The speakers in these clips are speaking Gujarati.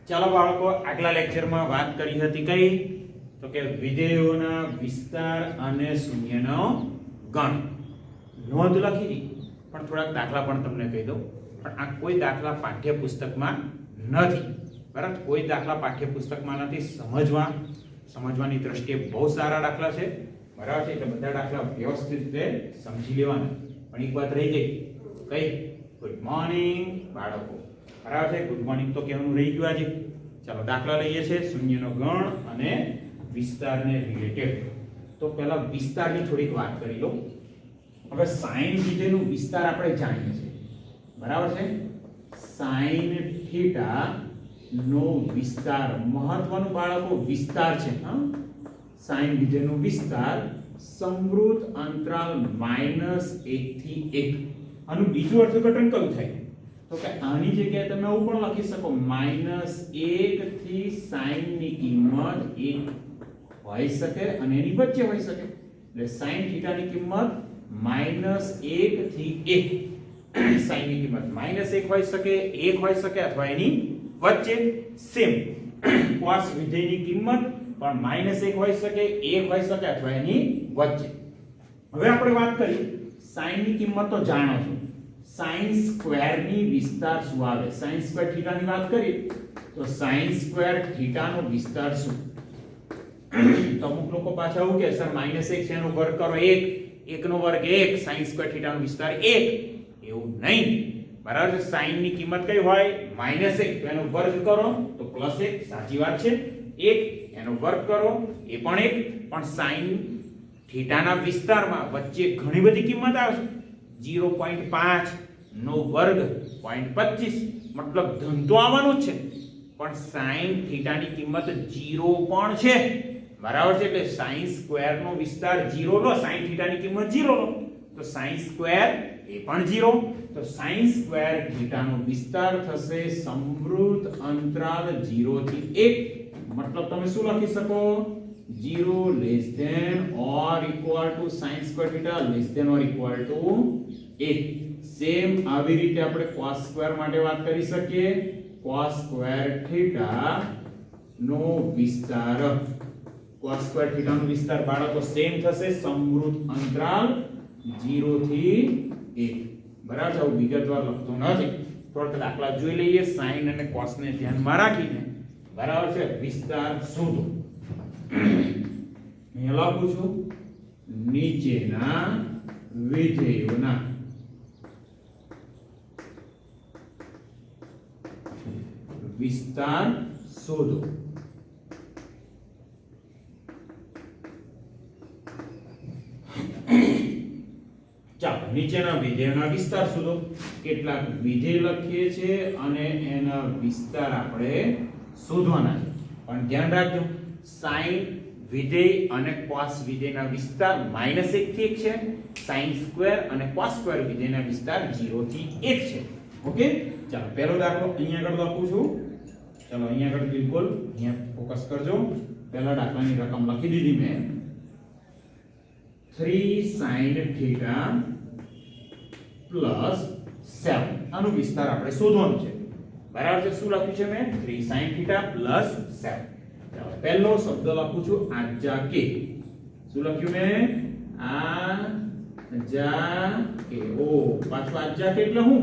ચાલો બાળકો, આગલા લેક્ચરમાં વાત કરી હતી કઈ તો કે વિધેયોના વિસ્તાર અને શૂન્યનો ગણ. નોંધ લખી હતી પણ થોડાક દાખલા પણ તમને કહી દઉં. પણ આ કોઈ દાખલા પાઠ્યપુસ્તકમાં નથી, બરાબર? કોઈ દાખલા પાઠ્યપુસ્તકમાં નથી. સમજવાની દ્રષ્ટિએ બહુ સારા દાખલા છે, બરાબર છે? એટલે બધા દાખલા વ્યવસ્થિત રીતે સમજી લેવાના. પણ એક વાત રહી ગઈ, કઈ? ગુડ મોર્નિંગ બાળકો, બરાબર છે? ગુડ મોર્નિંગ તો કહેવાનું રહી ગયું આજે. ચાલો દાખલા લઈએ છે શૂન્યનો ગણ અને વિસ્તારને રિલેટેડ. તો પહેલા વિસ્તારની થોડીક વાત કરી લો. હવે sin વિધેયનું વિસ્તાર આપણે જાણીએ છીએ, બરાબર છે? sin થીટા નો વિસ્તાર મહત્વનું બાળકો વિસ્તાર છે. હા, sin વિધેયનો વિસ્તાર સમૃદ્ધ અંતરાલ -1 થી 1. આનું બીજું અર્થઘટન કયું થાય તો કે આની જગ્યાએ તમે આવું પણ લખી શકો -1 થી sin ની કિંમત 1 હોઈ શકે અને એની વચ્ચે હોઈ શકે. એટલે sin થીટા ની કિંમત -1 થી 1, sin ની કિંમત -1 હોઈ શકે, 1 હોઈ શકે અથવા એની વચ્ચે. સેમ cos વિધેયની કિંમત પણ -1 હોઈ શકે, 1 હોઈ શકે અથવા એની વચ્ચે. હવે આપણે વાત કરી sin ની કિંમત તો જાણો છો. sin સ્ક્વેર ની વિસ્તાર શું આવે? sin સ્ક્વેર થીટા ની વાત કરી તો sin સ્ક્વેર થીટા નો વિસ્તાર શું? તો અમુક લોકો પાછા આવું કે સર -1 છે એનો વર્ગ કરો 1, 1 નો વર્ગ 1, sin સ્ક્વેર થીટા નો વિસ્તાર 1. એવું નહીં, બરાબર? sin ની કિંમત કઈ હોય? -1, તો એનો વર્ગ કરો તો +1. સાચી વાત છે. 1 એનો વર્ગ કરો એ પણ 1. પણ sin થીટાના વિસ્તારમાં વચ્ચે ઘણી બધી કિંમત આવે છે. 0.5 નો વર્ગ 0.25, મતલબ ધન તો આવવાનું જ છે, પણ sin થીટાની કિંમત 0 પણ છે, બરાબર છે? એટલે sin સ્ક્વેર નો વિસ્તાર 0 લો, sin થીટાની કિંમત 0 લો તો sin સ્ક્વેર એ પણ 0. તો sin સ્ક્વેર થીટાનો વિસ્તાર થશે સમૃદ્ધ અંતરાલ 0 થી 1. મતલબ તમે શું લખી શકો? 0 less than or equal to sin square theta less than or equal to 1. Same આવી રીતે આપણે cos સ્ક્વેર માટે વાત કરી શકીએ. cos સ્ક્વેર થીટા નો વિસ્તાર, cos સ્ક્વેર થીટા નો વિસ્તાર બાળકો સેમ થશે સમૃદ્ધ અંતરાલ 0 થી 1. બરાબર? આવું વિગતવાર લખતો નથી. થોડાક દાખલા જોઈ લઈએ sin અને cos ને ધ્યાનમાં રાખીને, બરાબર છે? વિસ્તાર શોધો. અહીંયા લખું છું નીચેના વિધેયોના વિસ્તાર શોધો. ચાલો નીચેના વિધેયોના વિસ્તાર શોધો. કેટલાક વિધેય લખીએ છીએ અને એના વિસ્તાર આપણે શોધવાના છે. પણ ધ્યાન રાખજો, sin વિધેય અને cos વિધેયના વિસ્તાર -1 થી 1 છે. sin સ્ક્વેર અને cos સ્ક્વેર વિધેયના વિસ્તાર 0 થી 1 છે. ઓકે, ચાલો પહેલો દાખલો અહીંયા આગળ લખું છું. ચાલો અહીંયા આગળ બિલકુલ અહીંયા ફોકસ કરજો. પહેલા દાખલાની રકમ લખી દીધી મેં. 3 sin theta plus 7. આનો વિસ્તાર આપણે શોધવાનો છે, બરાબર છે? શું લખ્યું છે મેં? 3 sin theta plus 7. ચાલો પહેલો શબ્દ લખું છું આજા કે. શું લખ્યું મેં? આજા કે. ઓ પાછું આજા કે એટલે હું?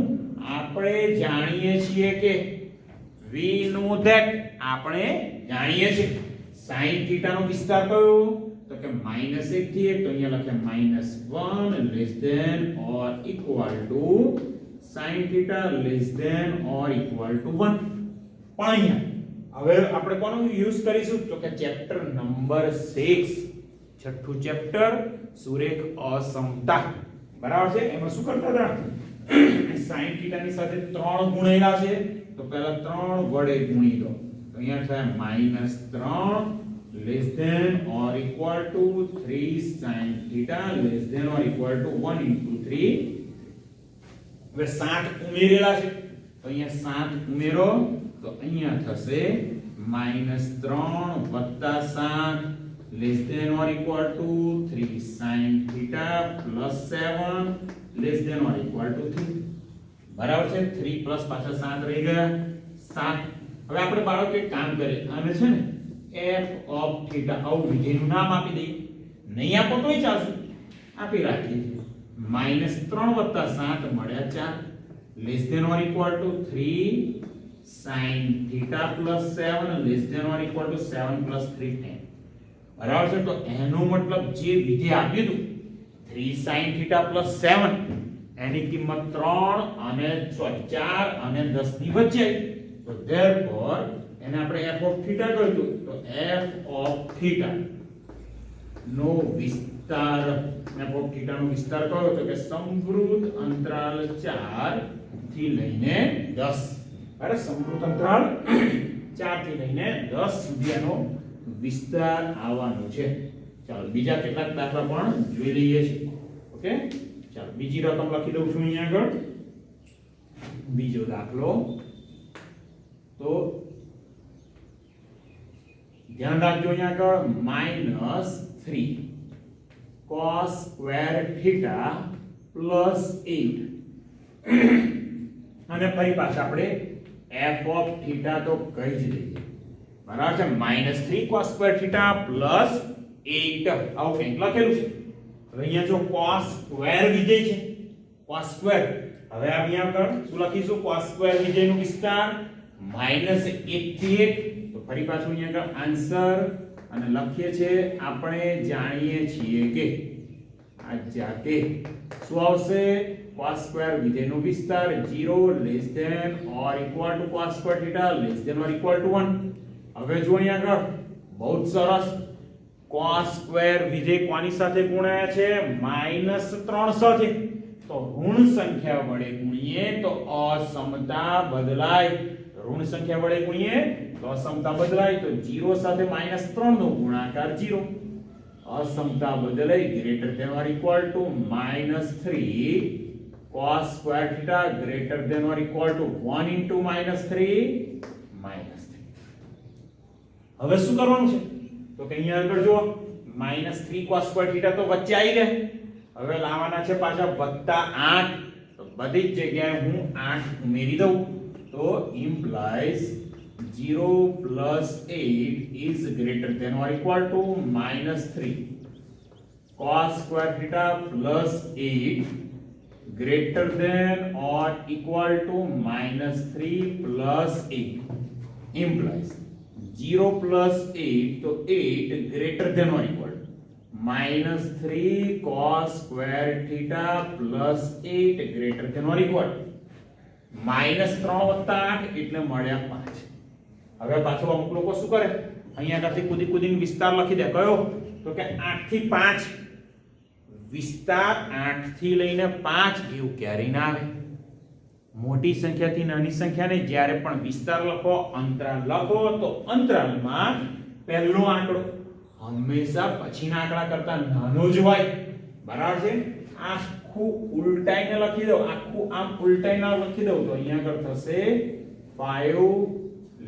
આપણે જાણીએ છીએ કે we know that, આપણે જાણીએ છીએ sin theta નો વિસ્તાર કયો તો કે -1 થી 1. તો અહીંયા લખ્યા -1 less than or equal to sin theta less than or equal to 1. પણ અહીંયા હવે આપણે કોનો યુઝ કરીશું તો કે ચેપ્ટર નંબર 6, છઠ્ઠું ચેપ્ટર સુરેખ અસમતા, બરાબર છે? એમાં શું કરતા હતા? sin theta ની સાથે 3 ગુણેલા છે તો પહેલા 3 વડે ગુણી દો. તો અહીંયા થાય -3 less than or equal to 3 sin theta less than or equal to 1 into 3. હવે 7 ઉમેરેલા છે તો અહીંયા 7 ઉમેરો તો અહીંયા થશે -3 વત્તા 7 less than or equal to 3 sin theta plus 7 less than or equal to 3. બરાબર છે? 3 પ્લસ પાછા 7 રહી ગયા, 7 હવે આપણે બાળકો એક કામ કરીએ, આને છે ને f of theta આવું વિધેયનું નામ આપી દઈએ. નહીં આપો તોય ચાલશે, આપી રાખીએ. -3 + 7 મળ્યા 4 less than or equal to 3 sin theta plus 7 less than or equal to 7 plus 3 tan. બરાબર છે. તો એનો મતલબ જે વિધેય આપ્યું હતું 3 sin theta plus 7 એની કિંમત 3 અને 4 અને 10 ની વચ્ચે આવી. તો therefore એને આપણે f of theta કહ્યું. તો f of theta નો વિસ્તાર, f of theta નો વિસ્તાર કયો તો કે સમવૃત્ત અંતરાલ 4 થી લઈને 10. અરે સમૃદ્ધ અંતરાલ 4 થી લઈને 10 સુધી આનો વિસ્તાર આવવાનો છે. ચાલો બીજા કેટલાક દાખલા પણ જોઈ લઈએ છીએ. ઓકે, ચાલો બીજી રકમ લખી દઉં છું અહીંયા આગળ. બીજો દાખલો તો ધ્યાન રાખજો અહીંયા આગળ -3 cos square theta plus 8 અને ફરી પાછા આપણે f of theta તો કહી જ દઈએ. બરાબર છે. -3 cos square theta plus 8 આવું કંઈક લખેલું છે. હવે અહીંયા જો cos square વિધેય છે, cos square. હવે અહીંયા આગળ શું લખીશું? cos square વિધેયનો વિસ્તાર -1 થી 1. તો ફરી પાછું અહીંયા આગળ આન્સર અને લખીએ છે આપણે જાણીએ છીએ કે આ જાતે શું આવશે? cos square વિધેયનો વિસ્તાર 0 less than or equal to cos square theta less than or equal to 1. હવે જો અહીંયા આગળ બહુ જ સરસ cos square વિધેય કોની સાથે ગુણાયા છે? -3 સાથે. તો ઋણ સંખ્યા વડે ગુણીએ તો અસમતા બદલાય. ઋણ સંખ્યા વડે ગુણીએ તો અસમતા બદલાય. તો 0 સાથે -3 નો ગુણાકાર 0. અસમતા બદલાય greater than or equal to -3 cos square theta greater than or equal to 1 into -3 -3. હવે શું કરવાનું છે? તો કે અહીંયા આગળ જો -3 cos square theta તો વચ્ચે આવી ગયા. હવે લાવવાના છે પાછા +8. તો બધી જ જગ્યાએ હું 8 ઉમેરી દઉં. તો implies 0 plus 8 is greater than or equal to -3 cos square theta plus 8 greater than or equal to -3 plus 8 implies 0 plus 8 तो 8 greater than or equal to -3 cos square theta plus 8 greater than or equal to -3 + 8 એટલે મળ્યા 5. હવે પાછો અમુક લોકો શું કરે? અહીંયા આગળથી કૂદી કૂદીને વિસ્તાર લખી દે. કયો? તો કે 8 થી 5 વિસ્તાર 8 થી લઈને 5 એવું ક્યારે ના આવે. મોટી સંખ્યાથી નાની સંખ્યાને જ્યારે પણ વિસ્તાર લખો, અંતરાલ લખો તો અંતરાલમાં પહેલો આંકડો હંમેશા પછીના આંકડા કરતા નાનો જ હોય. બરાબર છે. આખું ઉલટાઈને લખી દો, આખું આમ ઉલટાઈને લખી દઉં તો અહીંયા આગળ થશે 5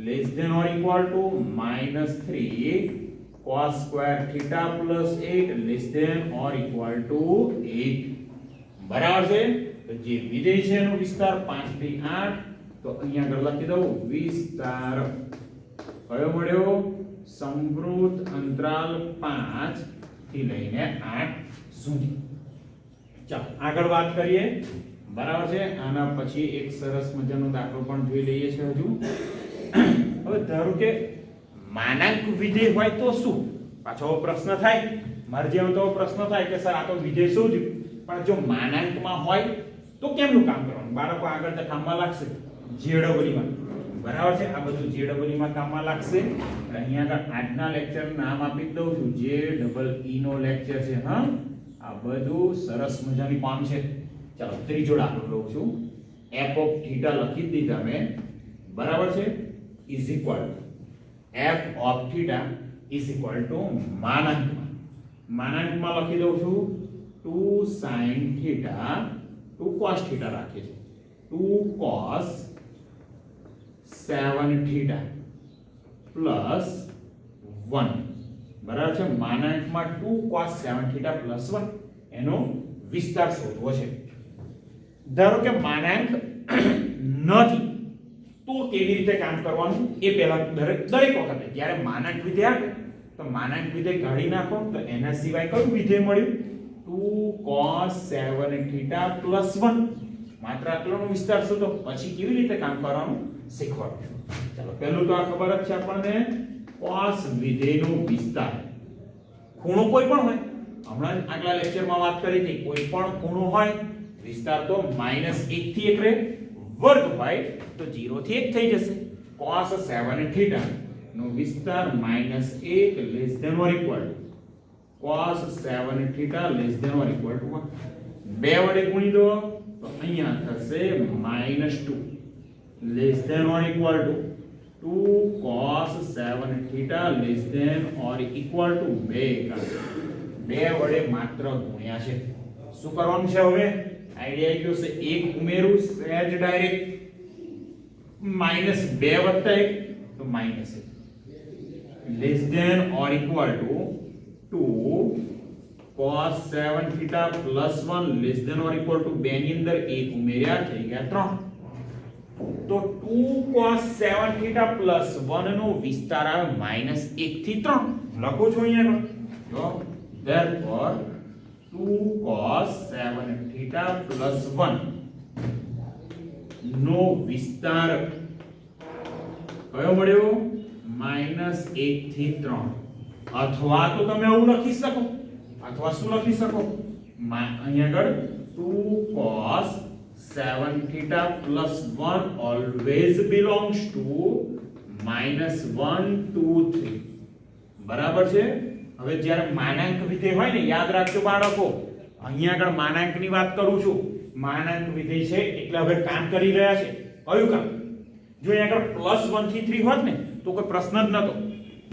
less than or equal to -3 cos square theta plus 8 less than or equal to 8. બરાબર છે. તો જે વિધેય છે એનો વિસ્તાર 5 થી 8. તો અહીંયા આગળ લખી દઉં વિસ્તાર કયો મળ્યો? સમવૃત્ત અંતરાલ 5 થી લઈને 8 સુધી. ચાલો આગળ વાત કરીએ. બરાબર છે. આના પછી એક સરસ મજાનો દાખલો પણ જોઈ લઈએ છે હજુ. હવે ધારો કે માનાંક વિધેય હોય તો શું? પાછો પ્રશ્ન થાય. મારે જેવો તો પ્રશ્ન થાય કે સર આ તો વિધેય શું છે, પણ જો માનાંકમાં હોય તો કેમનું કામ કરવાનું? બાળકો આગળ તો કામમાં લાગશે જેડબલઈમાં. બરાબર છે. આ બધું જેડબલઈમાં કામમાં લાગશે. અહીંયા આગળ આજના લેક્ચર નામ આપી દઉં છું JEE નો લેક્ચર છે. હા, આ બધું સરસ મજાની કામ છે. ચાલો ત્રીજો દાખલો લઉં છું. f of theta લખી દીધા મેં. બરાબર છે. is equal to f of theta is equal to માનાંકમાં લખી દઉં છું 2 sin theta 2 cos theta રાખીએ છીએ. 2 cos 7 theta plus 1. બરાબર છે. માનાંકમાં 2 cos 7 theta plus 1 એનો વિસ્તાર શોધવો છે. ધારો કે માનાંક નથી તો કેવી રીતે કામ કરવાનું એ પહેલા દરેક વખતે જ્યારે માનાંક વિધેય આવે તો માનાંક વિધેય કાઢી નાખો તો એના સિવાય કયું વિધેય મળ્યું 2 cos 7θ + 1 માત્ર આટલાનો વિસ્તાર શોધો પછી કેવી રીતે કામ કરવાનું શીખવાડો ચાલો પહેલું તો આ ખબર જ છે આપણને cos વિધેયનો વિસ્તાર ખૂણો કોઈ પણ હોય હમણાં આગલા લેક્ચરમાં વાત કરી હતી કોઈ પણ ખૂણો હોય વિસ્તાર તો -1 થી 1 રહે વર્ગ હોય તો 0 થી 1 થઈ જશે cos 7θ નો વિસ્તાર -1 <= cos 7θ <= 1 બે વડે ગુણી દો તો અહીંયા થશે -2 <= 2 cos 7θ <= 2 બે વડે માત્ર ગુણ્યા છે શું કરવાનું છે હવે આઈડિયા ગયો છે એક ઉમેરું સહેજ ડાયરેક્ટ -2 + 1 તો -1 <= 2 cos 7θ + 1 <= 2 ની અંદર 1 ઉમેર્યા થઈ ગયા 3 તો 2 cos 7θ + 1 નો વિસ્તાર આવે -1 થી 3 લખો છો અહીંયા જો therefore 2 cos 7θ + 1 નો વિસ્તાર કયો મળ્યો -1 થી 3 અથવા તો તમે આવું લખી શકો અથવા શું લખી શકો અહીંયા આગળ 2 cos 7θ + 1 always belongs to -1 2 3 બરાબર છે હવે જ્યારે માનાંક વિધેય હોય ને યાદ રાખજો બાળકો અહીંયા આગળ માનાંકની વાત કરું છું માનાંક વિધેય છે એટલે હવે કામ કરી રહ્યા છે કયું કામ જો અહીંયા આગળ +1 થી 3 હોત ને તો કોઈ પ્રશ્ન જ નતો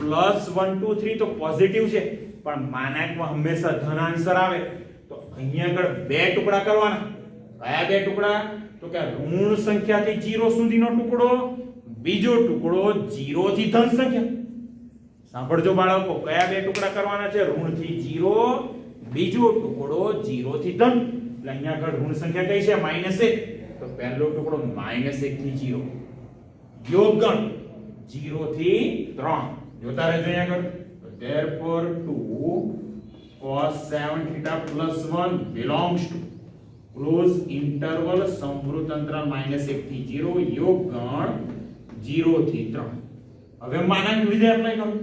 +1 2 3 તો પોઝિટિવ છે પણ માનાંકમાં હંમેશા ધન આન્સર આવે તો અહીંયા આગળ બે ટુકડા કરવાના કયા બે ટુકડા તો કે ઋણ સંખ્યાથી 0 સુધીનો ટુકડો બીજો ટુકડો 0 થી ધન સંખ્યા સાંભળજો બાળકો કયા બે ટુકડા કરવાના છે ઋણ થી 0 બીજો ટુકડો 0 થી ધન એટલે અહીંયા આગળ ઋણ સંખ્યા કઈ છે -1 તો પહેલો ટુકડો -1 થી 0 યોગગણ 0 થી 3 જોતા રહેજો અહીંયા આગળ therefore 2 cos 7θ + 1 belongs to close interval સમવૃત્ત અંતરાલ -1 થી 0 યોગગણ 0 થી 3 હવે માનાંક વિધેય એપ્લાય કરો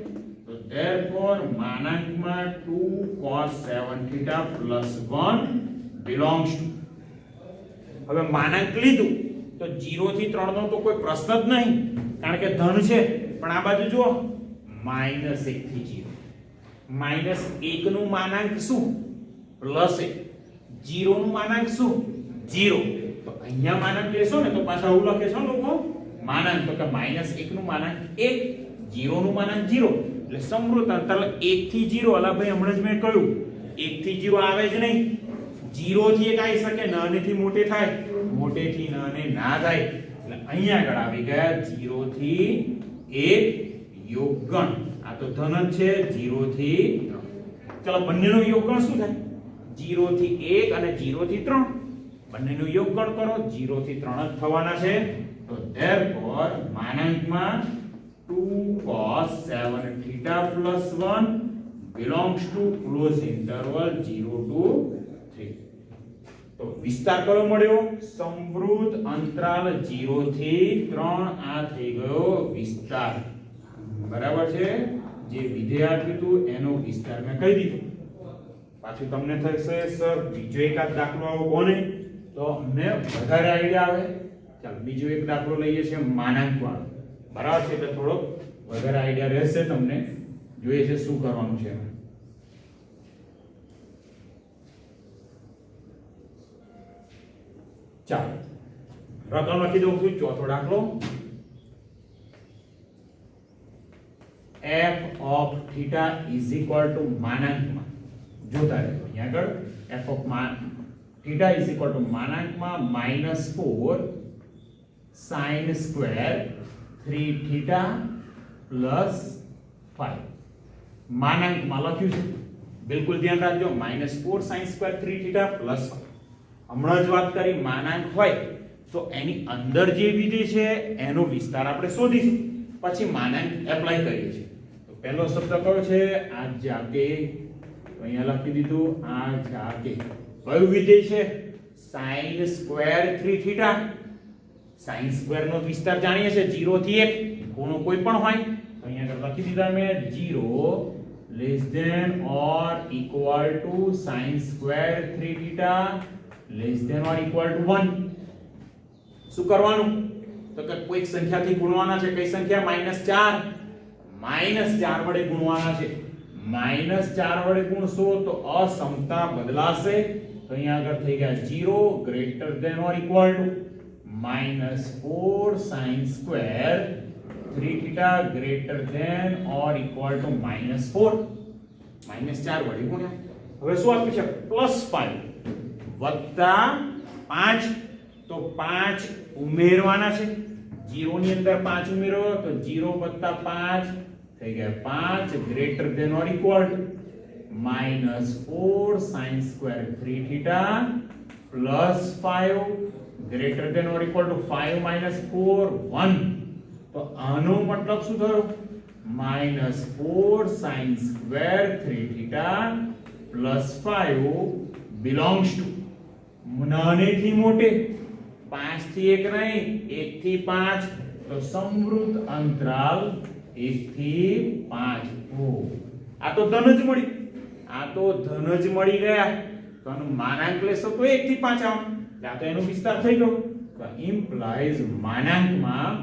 તો therefore માનાંકમાં 2 cos 7θ + 1 belongs to હવે માનાંક લીધું તો 0 થી 3 નો તો કોઈ પ્રશ્ન જ નહીં કારણ કે ધન છે પણ આ બાજુ જુઓ -1 થી 0 -1 નું માનાંક શું +1 0 નું માનાંક શું 0 તો અહીંયા માનાંક લેશો ને તો પાછા આવું લખે છો લોકો માનાંક તો કે -1 નું માનાંક 1 0 નું માનાંક 0 એટલે સમૃદ્ધ અંતરાલ 1 થી 0 અલા ભાઈ હમણાં જ મેં કહ્યું 1 થી 0 આવે જ નહીં 0 થી 1 આવી શકે નાનેથી મોટે થાય મોટેથી નાને ના થાય એટલે અહીંયા આગળ આવી ગયા 0 થી 1 યોગગણ આ તો ધન જ છે 0 થી 3 ચલો બંનેનો યોગગણ શું થાય 0 થી 1 અને 0 થી 3 બંનેનો યોગગણ કરો 0 થી 3 જ થવાના છે તો therefore માનાંકમાં 2 cos 7θ + 1 belongs to close interval 0 to 3 તો વિસ્તાર કયો મળ્યો સમવૃત્ત અંતરાલ 0 થી 3 આ થઈ ગયો વિસ્તાર બરાબર છે જે વિધેય આપ્યું હતું એનો વિસ્તાર મેં કહી દીધું પાછું તમને થશે સર બીજો એકાદ દાખલો આવો કોને તો અમને વધારે આઈડિયા આવે ચાલો બીજો એક દાખલો લઈએ છીએ માનાંક વાળો બરાબર છે એટલે થોડો વધારે આઈડિયા રહેશે તમને જોઈએ છે શું કરવાનું છે ચાલો રકમ લખી દઉં છું ચોથો દાખલો f of theta is equal to માનાંકમાં જોતા રહેજો અહીંયા આગળ f of theta is equal to માનાંકમાં -4 sin square 3 theta plus 5 માનાંકમાં લખ્યું છે બિલકુલ ધ્યાન રાખજો -4 sin square 3 theta plus 5 હમણાં જ વાત કરી માનાંક હોય તો એની અંદર જે વિધેય છે એનો વિસ્તાર આપણે શોધીશું, પછી માનાંક એપ્લાય કરીએ છીએ. તો પહેલો શબ્દ કયો છે? આ જાકે. તો અહીંયા લખી દીધું આ જાકે. કયું વિધેય છે? sin square 3 theta. sin square નો વિસ્તાર જાણીએ છે 0 થી 1, ખૂણો કોઈ પણ હોય. તો અહીંયા લખી દીધા મેં 0 less than or equal to sin square 3 theta less than or equal to 1. શું કરવાનું? તો કે કોઈક સંખ્યાથી ગુણવાના છે. કઈ સંખ્યા? -4. -4 વડે ગુણવાના છે. -4 વડે ગુણશો તો અસમતા બદલાશે. તો અહીંયા આગળ થઈ ગયા 0 greater than or equal to -4 sin square 3 theta greater than or equal to -4. -4 વડે ગુણ્યા. હવે શું આપ્યું છે? +5 વત્તા 5. તો 5 ઉમેરવાના છે. 0 ની અંદર 5 ઉમેરો તો 0 વત્તા 5 થઈ ગયા 5 greater than or equal to -4 sin square 3 theta plus 5 greater than or equal to 5 minus 4 1. તો આનો મતલબ શું થયો? -4 sin square 3 theta plus 5 belongs to નાનેથી મોટે. 5 થી 1 નહીં, 1 થી 5. તો સમવૃદ્ધ અંતરાલ 1 થી 5. આ તો ધન જ મળી. આ તો ધન જ મળી ગયા. તો આનું માનાંક લેશો તો 1 થી 5 આવે. ત્યાં તો એનો વિસ્તાર થઈ ગયો. તો ઇમ્પ્લાઇઝ માનાંકમાં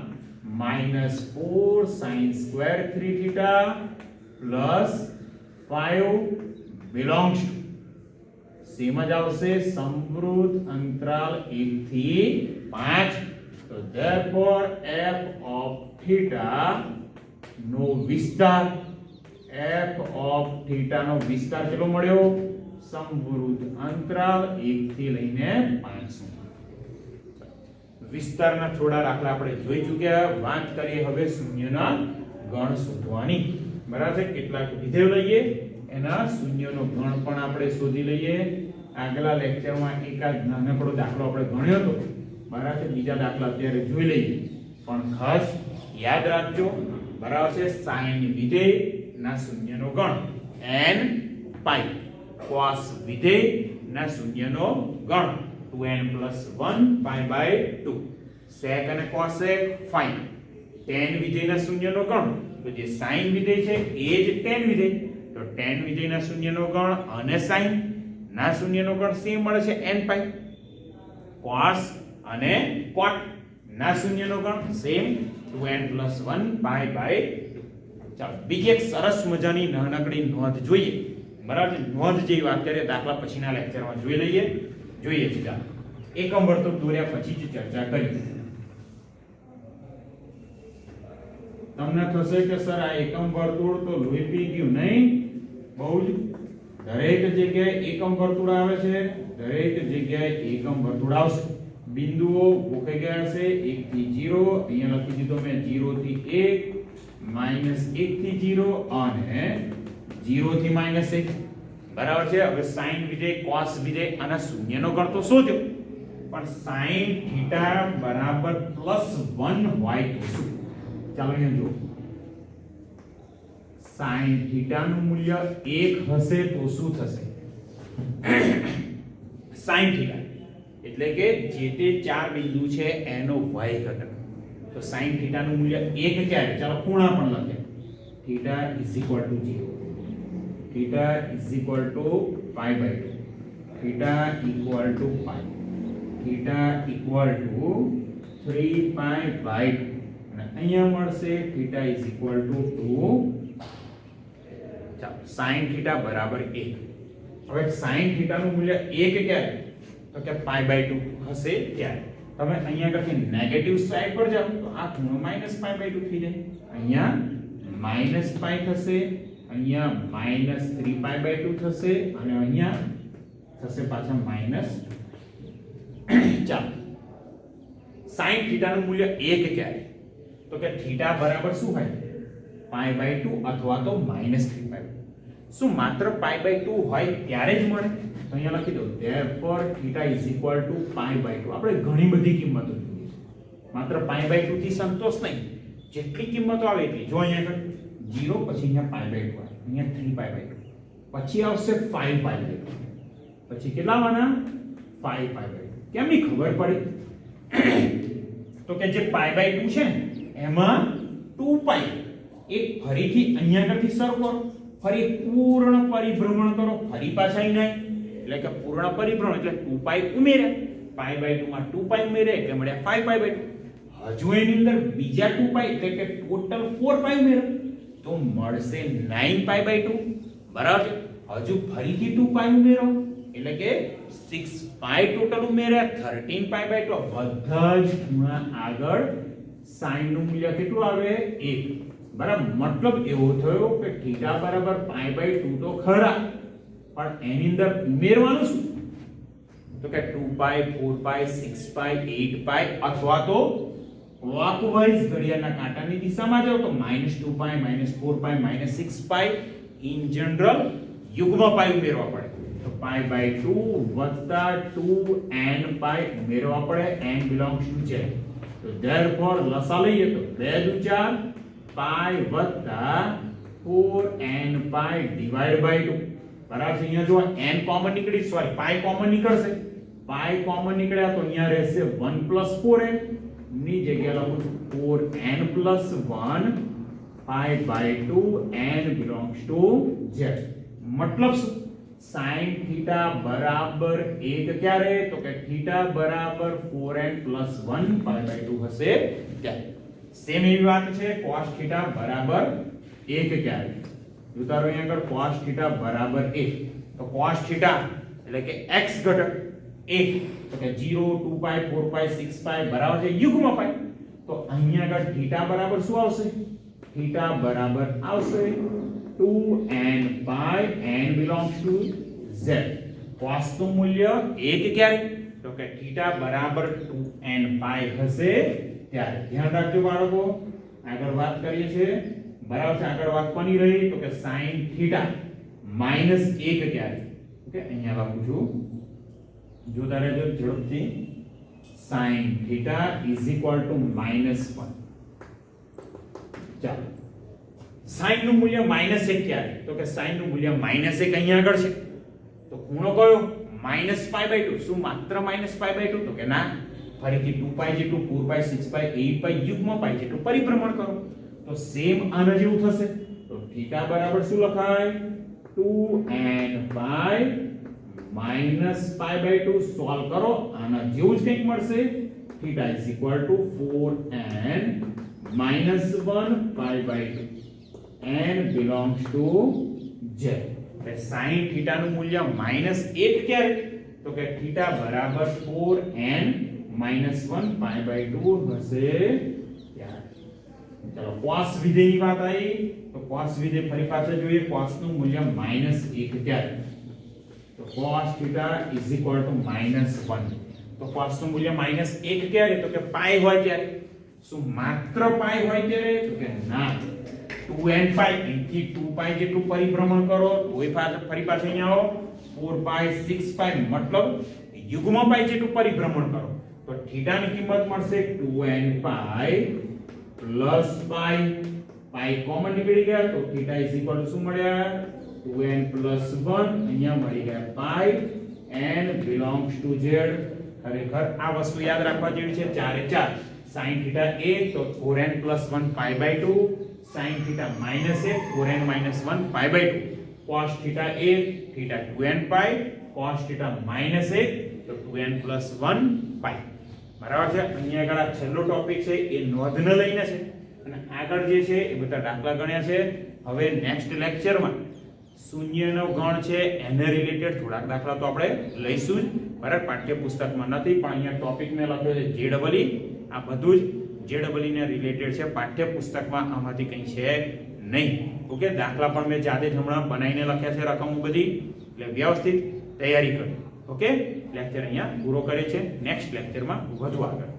-4 sin square 3 theta plus 5 belongs to same જ આવશે સમવૃદ્ધ અંતરાલ 1 થી 5. તો therefore f of theta નો વિસ્તાર નો વિસ્તાર કેટલો મળ્યો? સમવૃદ્ધ અંતરાલ 1 થી લઈને 5 સુધી. વિસ્તારના થોડા દાખલા આપણે જોઈ ચૂક્યા. વાત કરીએ હવે શૂન્યના ગણ શોધવાની. બરાબર છે? કેટલાક વિધેયો લઈએ, એના શૂન્યનો ગણ પણ આપણે શોધી લઈએ. આગલા લેક્ચરમાં એકાદ નાનકડો દાખલો આપણે ગણ્યો હતો. બરાબર છે? બીજા દાખલા અત્યારે જોઈ લઈએ. પણ ખાસ યાદ રાખજો. બરાબર છે? sin વિધેય ના શૂન્યનો ગણ n પાઈ, cos વિધેય ના શૂન્યનો ગણ 2n + 1 π/2, sec અને cosec ફાઇન. tan વિધેયના શૂન્યનો ગણ તો જે sin વિધેય છે એ જ tan વિધેય. તો tan વિધેયના શૂન્યનો ગણ અને sin ના શૂન્યનો ગણ સેમ મળે છે n પાઈ. cos અને cot ના શૂન્યનો ગણ સેમ 2n + 1 π/2. ચાલો બીજી એક સરસ મજાની નાનકડી નોંધ જોઈએ. બરાબર? નોંધ જેવી વાત કરીએ દાખલા પછીના લેક્ચરમાં જોઈ લઈએ. જોઈએ છે. ચાલો એકમ વર્તુળ દોર્યા પછી જ ચર્ચા કરીએ. તમને થશે કે સર આ એકમ વર્તુળ તો લોહી પી ગયું. નહીં, બહુ જ દરેક જગ્યાએ એકમ વર્તુળ આવે છે. દરેક જગ્યાએ એકમ વર્તુળ આવશે. બિંદુઓ ગોખાઈ ગયા છે 1 થી 0. અહીંયા લખી દીધો મેં 0 થી 1, -1 થી 0 અને 0 થી -1. બરાબર છે? હવે sin વિધેય, cos વિધેય અને શૂન્યનો ગણ તો શોધ્યો. પણ sin θ બરાબર +1 હોય તો શું? ચાલો અહીંયા જુઓ. sin θ નું મૂલ્ય 1 હશે તો શું થશે? sin θ એટલે કે જે તે ચાર બિંદુ છે એનો y ઘટક. તો sin θ નું મૂલ્ય 1 ક્યારે? ચાલો ખૂણા પણ લખીએ. θ = 0, θ = π/2, θ = π, θ = 3π/2 અને અહીંયા મળશે θ = 2. ચાલો sin θ બરાબર 1. હવે sin θ નું મૂલ્ય 1 ક્યારે? તો કે π/2 હશે ત્યારે. તમે અહીંયા આગળ નેગેટિવ સાઈડ પર જાઓ તો આ ખૂણો -π/2 થઈ જાય. અહીંયા -π થશે, અહીંયા -3π/2 થશે અને અહીંયા થશે પાછા માઈનસ. ચાલો sin θ નું મૂલ્ય 1 ક્યારે? તો કે θ બરાબર શું હોય? π/2 અથવા તો -3π. શું માત્ર π/2 હોય ત્યારે જ મળે? તો અહીંયા લખી દો therefore θ is equal to π/2. આપણે ઘણી બધી કિંમતો જોઈએ છે, માત્ર π/2 થી સંતોષ નહીં, જેટલી કિંમતો આવે એટલી. જો અહીંયા આગળ 0 પછી અહીંયા π/2 આવે, અહીંયા 3π/2, પછી આવશે 5π/2, પછી કેટલા આવવાના? 5π/2. કેમની ખબર પડી? તો કે જે π/2 છે ને એમાં 2π એક ફરીથી અહીંયા આગળથી શરૂ કરો, ફરી પૂર્ણ પરિભ્રમણ કરો, ફરી પાછા અહીં એટલે કે પૂર્ણ પરિભ્રમણ એટલે 2π ઉમેર્યા, π/2 માં 2π ઉમેર્યા એટલે મળ્યા 5π/2. હજુ એની અંદર બીજા 2π એટલે કે ટોટલ 4π ઉમેરો તો મળશે 9π/2. બરાબર છે. હજુ ફરીથી 2π ઉમેરો એટલે કે 6π ટોટલ ઉમેર્યા, 13π/2. બધા જ ખૂણા આગળ sin નું મૂલ્ય કેટલું આવે? 1. બરાબર. મતલબ એવો થયો કે θ બરાબર π/2 તો ખરા, પણ એની અંદર ઉમેરવાનું શું? તો કે 2π 4π 6π 8π અથવા તો ક્લોકવાઇઝ ઘડિયાળના કાંટાની દિશામાં જાઓ તો -2π -4π -6π ઇન જનરલ યુગ્મ π ઉમેરવા પડે. તો π/2 વત્તા 2nπ ઉમેરવા પડે. n belongs to z. તો therefore લસા લઈએ તો 2 દુ 4 π વત્તા 4nπ ડિવાઇડ બાય 2. બરાબર છે. અહીંયા જો n કોમન નીકળી, સોરી π કોમન નીકળશે, π કોમન નીકળ્યા તો અહીંયા રહેશે 1 + 4n ની જગ્યા લખું છું 4n + 1 π/2 n belongs to z. મતલબ શું? sin θ બરાબર 1 ક્યારે? તો કે θ બરાબર 4n + 1 π/2 હશે ત્યારે. સેમ એવી વાત છે cos θ બરાબર 1 ક્યારે? ઉતારો અહીંયા આગળ cos θ બરાબર 1. તો cos θ એટલે કે x ઘટક 1 તો કે 0 2π 4π 6π બરાબર છે યુગ્મ π. તો અહીંયા આગળ θ બરાબર શું આવશે? θ બરાબર આવશે 2nπ n belongs to z. cos નું મૂલ્ય 1 ક્યારે? તો કે θ બરાબર 2nπ હશે ત્યારે. ધ્યાન રાખજો બાળકો, આગળ વાત કરીએ છીએ. બરાબર છે. આગળ વાત કોની રહી? તો કે sin θ -1 ક્યારે? ઓકે, અહીંયા લખું છું, જોતા રહેજો ઝડપથી. sin θ = -1. ચાલો, sin નું મૂલ્ય -1 ક્યારે? તો કે sin નું મૂલ્ય -1 અહીંયા આગળ છે. તો ખૂણો કયો? -π/2. શું માત્ર -π/2? તો કે ના, ફરીથી 2π જેટલું 4π 6π 8π યુગ્મ π જેટલું પરિભ્રમણ કરો તો સેમ આના જેવું થશે. તો θ બરાબર શું લખાય? 2nπ -π/2. સોલ્વ કરો, આના જેવું જ કંઈક મળશે. θ = 4n - 1 π/2 n belongs to z. એટલે sin θ નું મૂલ્ય -1 ક્યારે? તો કે θ બરાબર 4n - 1 π/2 હશે ત્યારે. ચલો, cos વિધેયની વાત આવી તો cos વિધેય ફરી પાછા જોઈએ. cos નું મૂલ્ય -1 ક્યારે? તો cos θ = -1. તો cos નું મૂલ્ય -1 ક્યારે? તો કે π હોય ત્યારે. શું માત્ર π હોય ત્યારે? તો કે ના, 2nπ થી 2π જેટલું પરિભ્રમણ કરો તોય ફરી પાછા અહીંયા આવો 4π 6π મતલબ યુગ્મ π જેટલું પરિભ્રમણ કરો તો θ ની કિંમત મળશે 2nπ + π. π કોમન નીકળી ગયા તો θ શું મળ્યા? 2n + 1 અહીંયા મળી ગયા π. n belongs to z. ખરેખર આ વસ્તુ યાદ રાખવા જેવી છે. 4 એ 4. sin θ 1 તો 4n + 1 π/2. sin θ -1 4n - 1 π/2. cos θ 1 θ 2nπ. cos θ -1 તો 2n + 1 π. બરાબર છે. અહીંયા આગળ આ છેલ્લો ટોપિક છે એ નોંધને લઈને છે અને આગળ જે છે એ બધા દાખલા ગણ્યા છે. હવે નેક્સ્ટ લેક્ચરમાં શૂન્યનો ગણ છે એને રિલેટેડ થોડાક દાખલા તો આપણે લઈશું જ. બરાબર, પાઠ્યપુસ્તકમાં નથી પણ અહીંયા ટોપિક મેં લખ્યો છે JEE. આ બધું જ JEE ને રિલેટેડ છે. પાઠ્યપુસ્તકમાં આમાંથી કંઈ છે નહીં. ઓકે, દાખલા પણ મેં જાતે જ હમણાં બનાવીને લખ્યા છે, રકમો બધી, એટલે વ્યવસ્થિત તૈયારી કરો. ઓકે, લેક્ચર અહીંયા પૂરો કરે છે. નેક્સ્ટ લેક્ચરમાં વધુ આગળ.